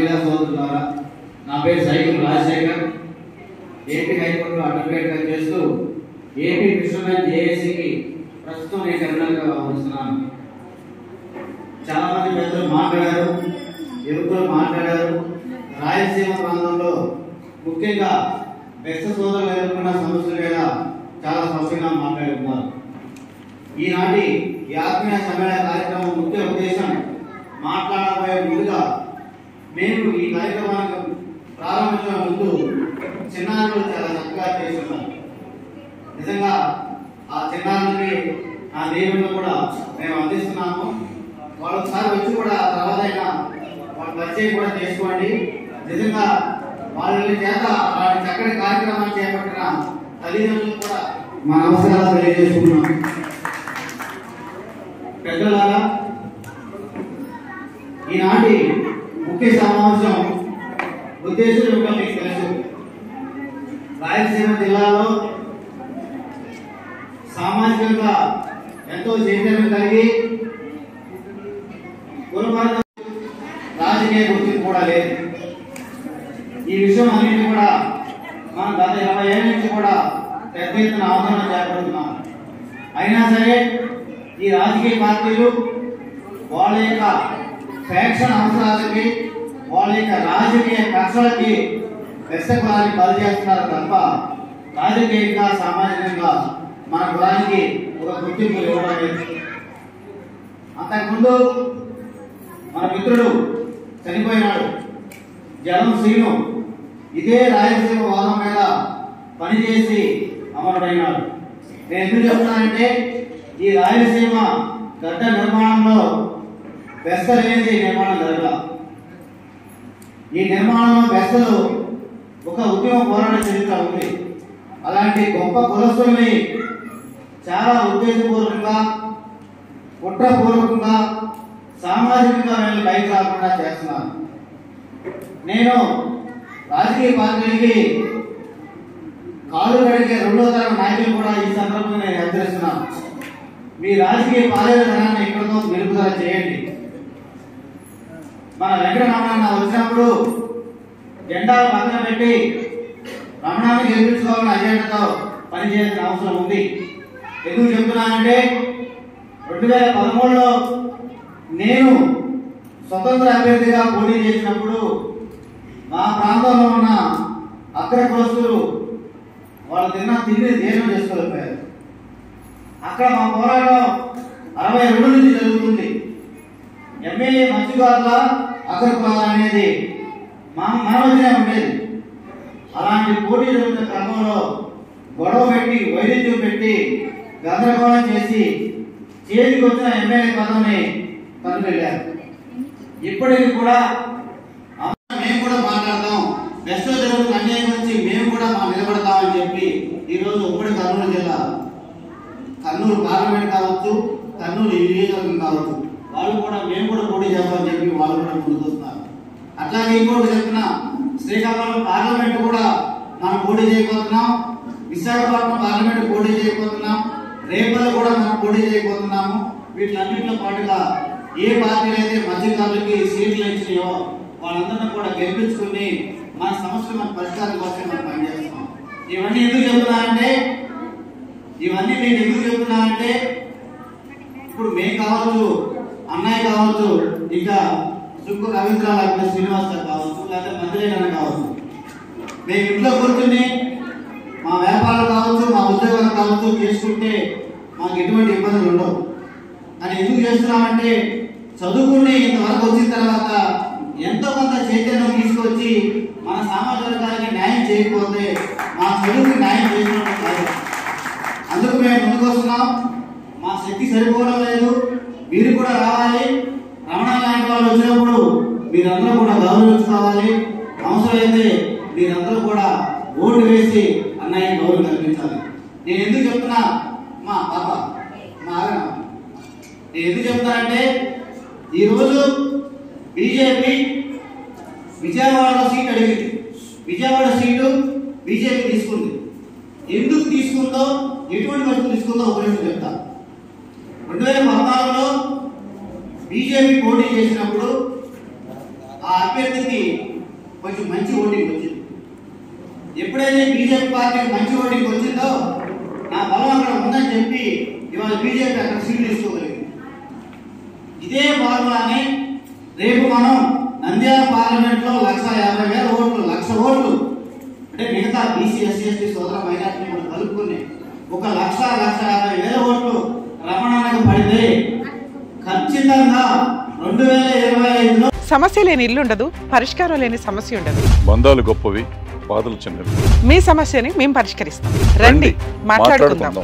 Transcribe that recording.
Media సోదరులారా, నా పేరు సైకిల్ రాజశేఖర్. ఏపీ హైకోర్టులో అడ్వకేట్గా చేస్తూ ఏపీ ఫిషర్మెన్ జేఏసీకి ప్రస్తుతం నేను కన్వీనర్గా వ్యవహరిస్తున్నాను. చాలా మంది పెద్దలు మాట్లాడారు, యువకులు మాట్లాడారు. రాయలసీమ ప్రాంతంలో ముఖ్యంగా బెస్త సోదరులు ఎదుర్కొన్న సమస్యల మీద చాలా స్పష్టంగా మాట్లాడుతున్నారు. ఈనాటి ఈ ఆత్మీయ సమ్మేళన కార్యక్రమం ముఖ్య ఉద్దేశం మాట్లాడబోయే ముందుగా మేము ఈ కార్యక్రమానికి ప్రారంభించిన ముందు చిన్నారులు చాలా చక్కగా చేస్తున్నారు. నిజంగా ఆ చిన్నారులకి ఆ దేవుళ్ళు కూడా మేము అందిస్తున్నాము. వాళ్ళు ఒకసారి వచ్చి కూడా ఆ తర్వాత అయినా వాళ్ళ పరిచయం కూడా చేసుకోండి. నిజంగా వాళ్ళ చేత వారి చక్కటి కార్యక్రమాన్ని చేపట్టిన తల్లిదండ్రులు కూడా మా నమస్కారాలు తెలియజేసుకున్నాం. పెద్దలారా, ఈనాటి ముఖ్య సమావేశం ఉద్దేశం ఏమిటో మీకు తెలుసు. రాయలసీమ జిల్లాలో సామాజికంగా ఎంతో చైతన్యం కలిగి రాజకీయ గుర్తింపు కూడా లేదు. ఈ విషయం అన్నింటి కూడా మనం గత 20 ఏళ్ళ నుంచి కూడా పెద్ద ఎత్తున ఆందోళన చేపడుతున్నాం. అయినా సరే ఈ రాజకీయ పార్టీలు వాళ్ళ యొక్క ఫ్యాక్షన్ అవసరాలకి, వాళ్ళ యొక్క రాజకీయ కక్షలకి బెస్త కులాన్ని బలి చేస్తున్నారు తప్ప రాజకీయంగా సామాజికంగా మన కులానికి ఒక గుర్తింపు ఇవ్వడం లేదు. అంతకుముందు మన మిత్రుడు చనిపోయినాడు, జలం శ్రీను. ఇదే రాయలసీమ వాదం మీద పనిచేసి అమరుడైనాడు. నేను ఎందుకు చెప్తానంటే ఈ రాయలసీమ గడ్డ నిర్మాణంలో బెస్త లేనిది నిర్మాణం జరగల. ఈ నిర్మాణంలో బెస్తలు ఒక ఉద్యమ పోరాట చరిత్ర ఉంది. అలాంటి గొప్ప కులస్తుల్ని చాలా ఉద్దేశపూర్వకంగా, కుట్రపూర్వకంగా, సామాజికంగా వీళ్ళు పైకి రాకుండా చేస్తున్నారు. నేను రాజకీయ పార్టీలకి కాలు కడిగే 2వ తరం నాయకులు కూడా ఈ సందర్భంగా నేను హెచ్చరిస్తున్నాను. మీ రాజకీయ పాలేదనాన్ని ఎక్కడితో నిలుపుదల చేయండి. మన వెంకటరమణ వచ్చినప్పుడు జెండాలు పక్కన పెట్టి రమణాన్ని గెలిపించుకోవాలని అజెండాతో పనిచేయాల్సిన అవసరం ఉంది. ఎందుకు చెప్తున్నానంటే 2013లో నేను స్వతంత్ర అభ్యర్థిగా పోటీ చేసినప్పుడు మా ప్రాంతంలో ఉన్న అగ్ర కులస్తులు వాళ్ళు తిండి దేశం చేసుకోలేకపోయారు. అక్కడ మా పోరాటం 62 నుంచి జరుగుతుంది. ఎమ్మెల్యే మంచిగారుల అగ్ర కులాలు అనేది మన మధ్యనే ఉండేది. అలాంటి పోటీ జరుగుతున్న క్రమంలో గొడవ పెట్టి, వైద్యం పెట్టి, గందరగోళం చేసి చేతికి వచ్చిన ఎమ్మెల్యే పదవిని తరలివెళ్ళారు. ఇప్పటికి కూడా మేము కూడా మాట్లాడతాం, బెస్ట్ జరుగుతున్న అన్యాయం గురించి మేము కూడా నిలబడతామని చెప్పి ఈరోజు ఉమ్మడి కర్నూలు జిల్లా, కర్నూలు పార్లమెంట్ కావచ్చు, కర్నూలు నియోజకవర్గం కావచ్చు, వాళ్ళు కూడా మేము కూడా పోటీ చేస్తామని చెప్పి వాళ్ళు కూడా ముందుకు వస్తున్నారు. అట్లాగే ఇంకోటి చెప్తున్నా, శ్రీకాకుళం పార్లమెంట్ కూడా మనం పోటీ చేయబోతున్నాం, విశాఖపట్నం పార్లమెంట్ పోటీ చేయబోతున్నాం, రేపలు కూడా మనం పోటీ చేయబోతున్నాము. వీటిలన్నింటితో పాటుగా ఏ పార్టీలు అయితే మధ్యకారులకి సీట్లు ఇచ్చినాయో వాళ్ళందరినీ కూడా గెలిపించుకుని మన సమస్యలు మన పరిష్కారం కోసం మనం పనిచేస్తున్నాం. ఇవన్నీ ఎందుకు చెప్తున్నానంటే ఇప్పుడు మేము కావచ్చు, అన్నయ్య కావచ్చు, ఇంకా సుక్కు రవీంద్ర లేకపోతే శ్రీనివాస్ గారు కావచ్చు, లేకపోతే మంత్రిగారు కావచ్చు, మేము ఇంట్లో కూర్చుని మా వ్యాపారాలు కావచ్చు, మా ఉద్యోగాలు కావచ్చు చేసుకుంటే మాకు ఎటువంటి ఇబ్బందులు ఉండవు. అని ఎందుకు చేస్తున్నామంటే చదువుకుని ఇంతవరకు వచ్చిన తర్వాత ఎంతో కొంత చైతన్యం తీసుకొచ్చి మన సామాజిక వర్గానికి న్యాయం చేయకపోతే మా చదువుకి న్యాయం చేసినట్టు కాదు. అందుకు మేము ముందుకు వస్తున్నాం. మా శక్తి సరిపోవడం లేదు, మీరు కూడా రావాలి. రమణ లాంటి వాళ్ళు వచ్చినప్పుడు మీరందరూ కూడా గౌరవించుకోవాలి. అవసరమైతే మీరందరూ కూడా ఓటు వేసి అన్నయ్య గౌరవం కల్పించాలి. నేను ఎందుకు చెప్తున్నా మా పాప నేను ఎందుకు చెప్తానంటే ఈరోజు బీజేపీ విజయవాడలో సీట్ అడిగింది. విజయవాడ సీటు బీజేపీ తీసుకుంది. ఎందుకు తీసుకుందో, ఎటువంటి వస్తువు తీసుకుందో ఒక నిమిషం చెప్తా. 2014లో బీజేపీ పోటీ చేసినప్పుడు ఆ అభ్యర్థికి కొంచెం మంచి ఓటింగ్ వచ్చింది. ఎప్పుడైతే బీజేపీ పార్టీకి మంచి ఓటింగ్ వచ్చిందో నా బలం అక్కడ ఉందని చెప్పి ఇవాళ బీజేపీ అక్కడ సీట్లు తీసుకోగలిగింది. ఇదే ఫార్ములాని రేపు మనం నంద్యాల పార్లమెంట్ లో 1,50,000 ఓట్లు, 1,00,000 ఓట్లు అంటే మిగతా బీసీ ఎస్సీ ఎస్టీ సోదర మైనార్టీ కూడా కలుపుకుని 1,00,50,000 ఓట్లు రమణానికి పడితే ఖచ్చితంగా 2025లో సమస్య లేని ఇల్లు ఉండదు, పరిష్కారం లేని సమస్య ఉండదు. బంధాలు గొప్పవి, బాధలు చిన్నవి. మీ సమస్యని మేము పరిష్కరిస్తాం. రండి మాట్లాడుకుందాం.